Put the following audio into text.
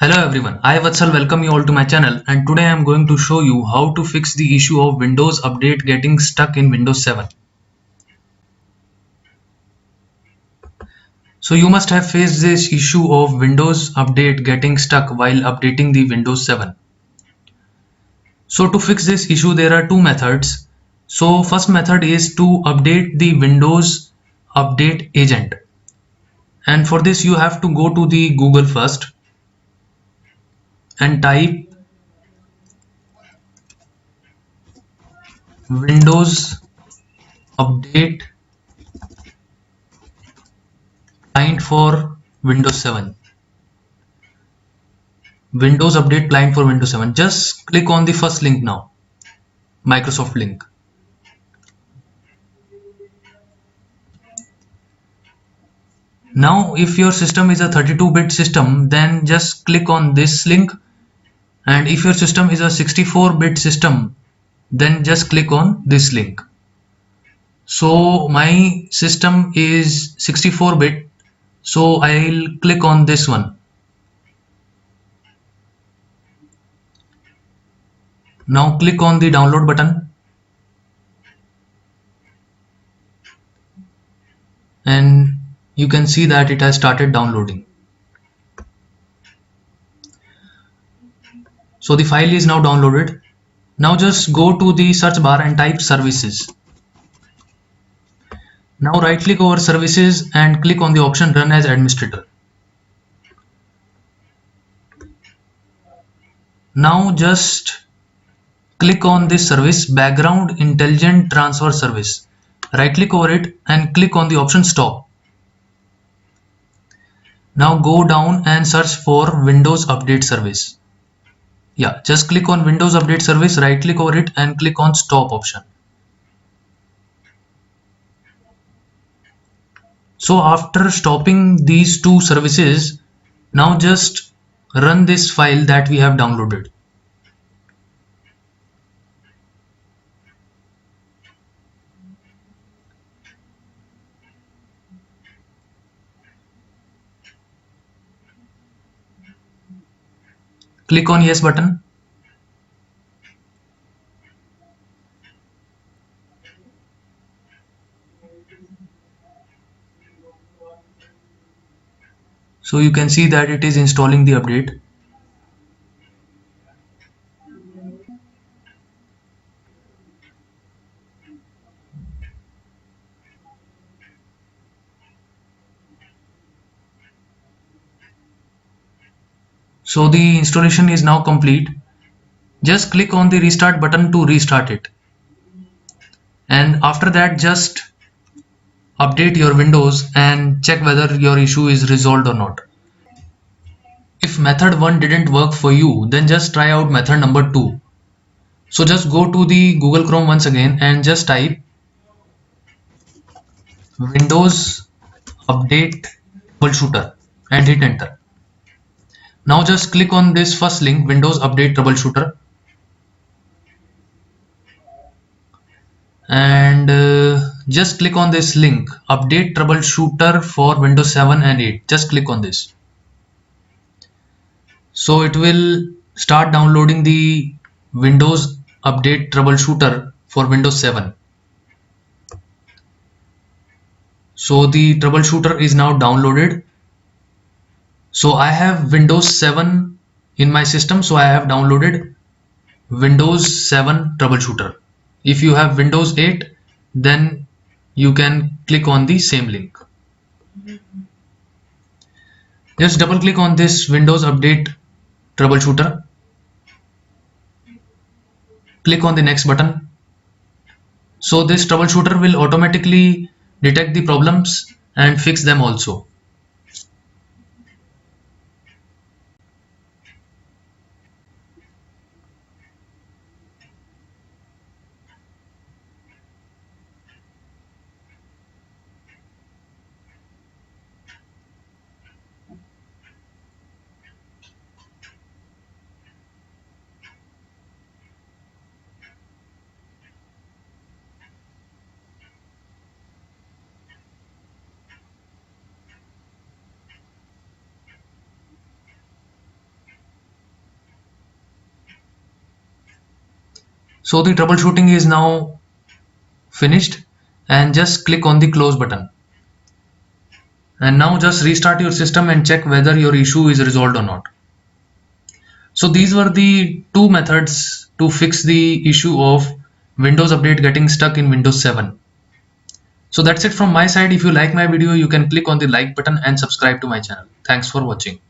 Hello everyone, I Vatsal welcome you all to my channel, and today I am going to show you how to fix the issue of Windows Update getting stuck in Windows 7. So you must have faced this issue of Windows Update getting stuck while updating the Windows 7. So to fix this issue there are two methods. So first method is to update the Windows Update agent, and for this you have to go to the Google first and type Windows Update client for Windows 7. Windows Update client for Windows 7. Just click on the first link now, Microsoft link. Now if your system is a 32-bit system, then just click on this link, and if your system is a 64-bit system, then just click on this link. So my system is 64-bit, so I'll click on this one. Now click on the download button, and you can see that it has started downloading. So the file is now downloaded. Now just go to the search bar and type services. Now right click over services and click on the option run as administrator. Now just click on this service, background intelligent transfer service. Right click over it and click on the option stop. Now go down and search for Windows Update service. Yeah, just click on Windows Update service, right click over it and click on stop option. So after stopping these two services, now just run this file that we have downloaded. Click on yes button. So you can see that it is installing the update. So the installation is now complete. Just click on the restart button to restart it. And after that just update your Windows and check whether your issue is resolved or not. If method 1 didn't work for you, then just try out method number 2. So just go to the Google Chrome once again and just type Windows Update Troubleshooter and hit enter. Now just click on this first link, Windows Update Troubleshooter, and just click on this link, Update Troubleshooter for Windows 7 and 8. Just click on this. So it will start downloading the Windows Update Troubleshooter for Windows 7. So the troubleshooter is now downloaded. So I have Windows 7 in my system, so I have downloaded Windows 7 troubleshooter. If you have Windows 8, then you can click on the same link. Just double click on this Windows Update troubleshooter. Click on the next button. So this troubleshooter will automatically detect the problems and fix them also. So the troubleshooting is now finished, and just click on the close button. And now just restart your system and check whether your issue is resolved or not. So these were the two methods to fix the issue of Windows Update getting stuck in Windows 7. So that's it from my side. If you like my video, you can click on the like button and subscribe to my channel. Thanks for watching.